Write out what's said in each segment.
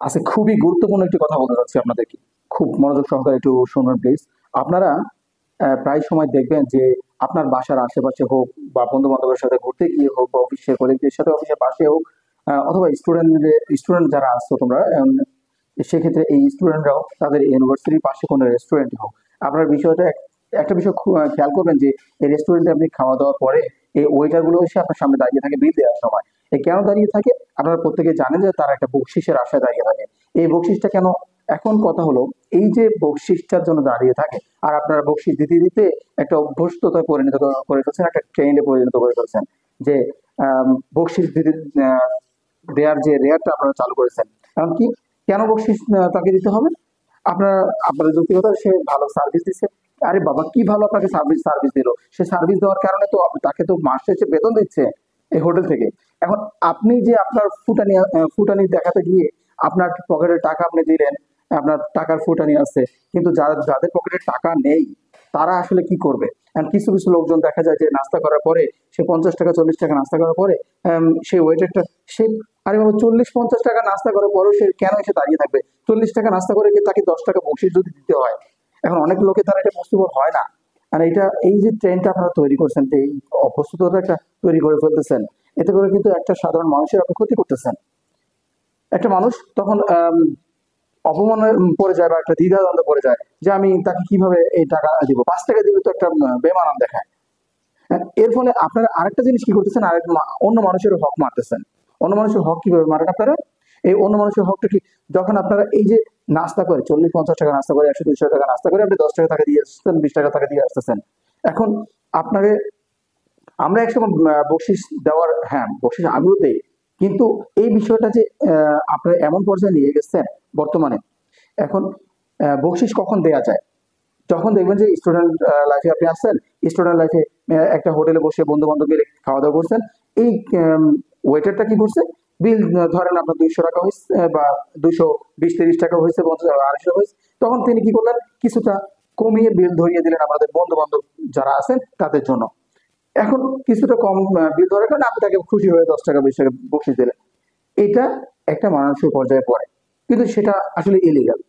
আজকে খুবই গুরুত্বপূর্ণ একটি কথা বলতে চাচ্ছি আপনাদেরকে। খুব মনোযোগ সহকারে একটু শুনুন প্লিজ। আপনারা প্রায় সময় দেখবেন যে আপনার বাসার আশেপাশে হোক বা বন্ধু-বান্ধবের সাথে ঘুরতে গিয়ে হোক বা অফিসের কলিগদের সাথে অফিসের পাশে হোক অথবা স্টুডেন্ট যারা আসছো তোমরা সেক্ষেত্রে এই স্টুডেন্টরাও তাদের ইউনিভার্সিটির পাশে কোনো রেস্টুরেন্টে হোক, আপনার বিষয়টা একটা বিষয় খেয়াল করবেন যে এই রেস্টুরেন্টে আপনি খাওয়া দাওয়ার পরে এই ওয়েটার গুলো এসে আপনার সামনে দাঁড়িয়ে থাকে বিল দেওয়ার সময়। কেন দাঁড়িয়ে থাকে? আপনারা প্রত্যেকে জানেন যে তারা একটা বকশিসের আশায় দাঁড়িয়ে থাকে। এই বকশিসটা কেন? এখন কথা হলো, এই যে বকশিসটার জন্য দাঁড়িয়ে থাকে আর আপনারা বকশিস দিতে দিতে একটা অভ্যস্ততায় পরিণত করে ফেলছেন, একটা ট্রেন্ডে পরিণত করে ফেলছেন যে বকশিস দিতে দেওয়ার যে রেয়ারটা আপনারা চালু করেছেন। কারণ কি? কেন বকশিস তাকে দিতে হবে? আপনার আপনার যৌক্তিকতা, সে ভালো সার্ভিস দিচ্ছে। আরে বাবা, কি ভালো আপনাকে সার্ভিস দিল? সে সার্ভিস দেওয়ার কারণে তো তাকে তো মাস শেষে বেতন দিচ্ছে এই হোটেল থেকে। এখন আপনি যে আপনার ফুটানি দেখাতে গিয়ে আপনার পকেটের টাকা আপনি দিলেন, আপনার টাকার ফুটানি আছে, কিন্তু যাদের পকেটে টাকা নেই তারা আসলে কি করবে? কিছু কিছু লোকজন দেখা যায় যে নাস্তা করার পরে সে 50 টাকা 40 টাকা নাস্তা করার পরে সেই ওয়েটারটা সে, আরে বাবা, 40-50 টাকা নাস্তা করার পরেও সে কেন এসে দাঁড়িয়ে থাকবে? 40 টাকা নাস্তা করে গিয়ে তাকে 10 টাকা বকশিশ যদি দিতে হয়, এখন অনেক লোকে তারা এটা পসিবল হয় না। আর এই যে ট্রেনটা আপনারা তৈরি করছেন, যে এই অভ্যস্ততা একটা তৈরি করে ফেলতেছেন, এতে করে কিন্তু একটা সাধারণ মানুষের আপনি ক্ষতি করতেছেন। একটা মানুষ তখন অপমানে পড়ে যায় বা একটা দ্বিধাদ্বন্দ্বে পড়ে যায় যে আমি তাকে কিভাবে এই টাকা দিব। 5 টাকা দিলে তো একটা বেমানান দেখায়। এর ফলে আপনারা আরেকটা জিনিস কি করতেছেন, অন্য মানুষের হক মারতেছেন। অন্য মানুষের হক কিভাবে মারেন আপনারা? এই অন্য মানুষের হকটা কি? যখন আপনারা এই যে নাস্তা করে 40-50 টাকা নাস্তা করে 100-200 টাকা নাস্তা করে আপনি 10 টাকা টাকা দিয়ে আসতেছেন, 20 টাকা টাকা দিয়ে আসতেছেন। এখন আপনারে আমরা একসময় বকশিস দেওয়ার, হ্যাঁ বকশিস আমিও দেই, কিন্তু এই বিষয়টা যে আপনারা এমন পর্যায়ে নিয়ে গেছেন বর্তমানে, এখন বকশিস কখন দেয়া যায়? যখন দেখবেন যে স্টুডেন্ট লাইফে আপনি আসছেন, স্টুডেন্ট লাইফে একটা হোটেলে বসে বন্ধু বান্ধব মিলে খাওয়া দাওয়া করছেন, এই ওয়েটারটা কি করছে, বিল ধরেন আপনার 200 টাকা হয়েছে বা 220-30 টাকা হয়েছে, 50-250 হয়েছে, তখন তিনি কি করলেন, কিছুটা কমিয়ে বিল ধরিয়ে দিলেন আপনাদের বন্ধু বান্ধব যারা আছেন তাদের জন্য। এখন কিছুটা কম বিল ধরার কারণে আপনি তাকে খুশি হয়ে 10 টাকা 20 টাকা বসিয়ে দিলেন। এটা একটা মানসিক পর্যায়ে পড়ে, কিন্তু সেটা আসলে ইলিগাল।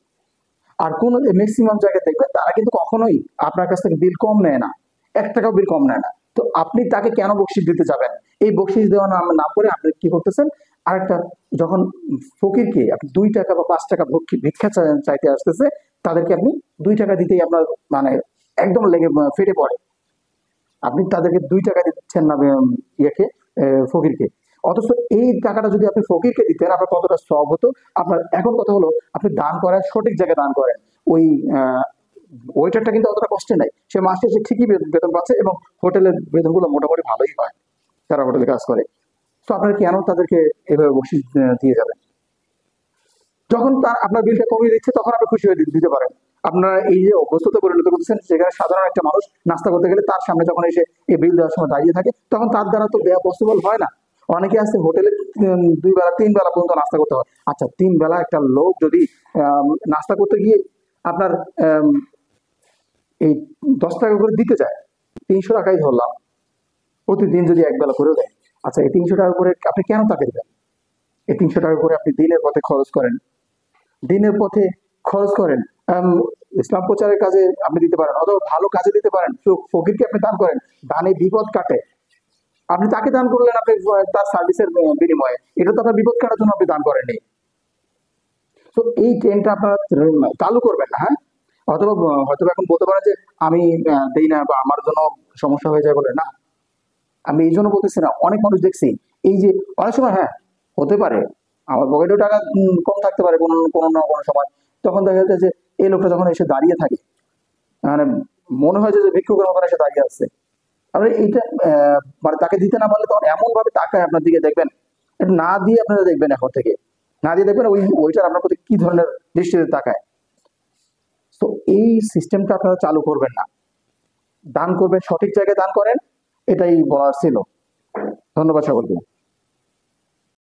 আর কোন ম্যাক্সিমাম জায়গায় দেখবেন তারা কিন্তু কখনোই আপনার কাছ থেকে বিল কম নেয় না, 1 টাকাও বিল কম নেয় না। তো আপনি তাকে কেন বকশিস দিতে যাবেন? এই বকশিস দেওয়া না করে আপনি কি করতেছেন, আরেকটা, যখন ফকিরকে আপনি 2 টাকা বা 5 টাকা ভিক্ষা চাইতে আসতেছে, তাদেরকে আপনি 2 টাকা দিতেই আপনার মানে একদম লেগে ফেটে পড়ে। আপনি তাদেরকে 2 টাকা দিচ্ছেন না ইয়েকে, ফকিরকে। অথচ এই টাকাটা যদি আপনি ফকিরকে দিতেন আপনার কতটা সব হতো। আপনার এখন কথা হলো, আপনি দান করেন, সঠিক জায়গায় দান করেন। ওই ওয়েটারটা কিন্তু অতটা কষ্টে নাই, সে মাস শেষে ঠিকই বেতন পাচ্ছে এবং হোটেলের বেতনগুলো মোটামুটি ভালোই হয় যারা হোটেলে কাজ করে। তো আপনারা কেন তাদেরকে এভাবে বকশিশ দিয়ে যাবেন? যখন তার আপনার বিলটা কমিয়ে দিচ্ছে তখন আপনি খুশি হয়ে দিতে পারেন। আপনারা এই যে অভ্যস্ততা পরিণত করতেছেন, সেখানে সাধারণ একটা মানুষ নাস্তা করতে গেলে তার সামনে যখন এসে এই বিল দেওয়ার সময় দাঁড়িয়ে থাকে, তখন তার দ্বারা তো দেওয়া পসিবল হয় না। অনেকে আছে হোটেলে 2 বেলা 3 বেলা পর্যন্ত নাস্তা করতে হয়। আচ্ছা, 3 বেলা একটা লোক যদি নাস্তা করতে গিয়ে আপনার এই 10 টাকা করে দিতে যায়, 300 টাকাই ধরলাম, প্রতিদিন যদি 1 বেলা করেও দেয়, আচ্ছা এই 300 টাকা করে আপনি কেন তাকে দেবেন? এই 300 টাকা করে আপনি দিনের পথে খরচ করেন, দিনের পথে খরচ করেন। ইসলাম প্রচারের কাজে আপনি দিতে পারেন, অথবা ভালো কাজে দিতে পারেন। ফকিরকে আপনি দান করেন, দানে বিপদ কাটে। আপনি তাকে দান করলেন, আপনি তার সার্ভিসের বিনিময়ে, এটা তো আপনার বিপদ কাটার জন্য আপনি দান করেননি। তো এই ট্রেনটা আপনার চালু করবেন না, হ্যাঁ? অথবা হয়তো এখন বলতে পারেন যে আমি দেই না বা আমার জন্য সমস্যা হয়ে যায় বলে, না, আমি এই জন্য বলতেছি না। অনেক মানুষ দেখছি, এই যে অনেক সময়, হ্যাঁ হতে পারে আমার পকেটেও টাকা কম থাকতে পারে কোনো কোনো না কোনো সময়, তখন দেখা যাচ্ছে যে এই লোকটা যখন এসে দাঁড়িয়ে থাকে, মানে মনে হয় যে ভিক্ষুকের মতন এসে দাঁড়িয়ে আছে, আপনি এইটা মানে তাকে দিতে না পারলে তখন এমন ভাবে তাকায় আপনার দিকে, দেখবেন এটা না দিয়ে আপনারা দেখবেন, এখন থেকে না দিয়ে দেখবেন ওইটার আপনার প্রতি কি ধরনের দৃষ্টিতে তাকায়। তো এই সিস্টেমটা আপনারা চালু করবেন না, দান করবেন, সঠিক জায়গায় দান করেন, এটাই বলার ছিল। ধন্যবাদ সকলকে।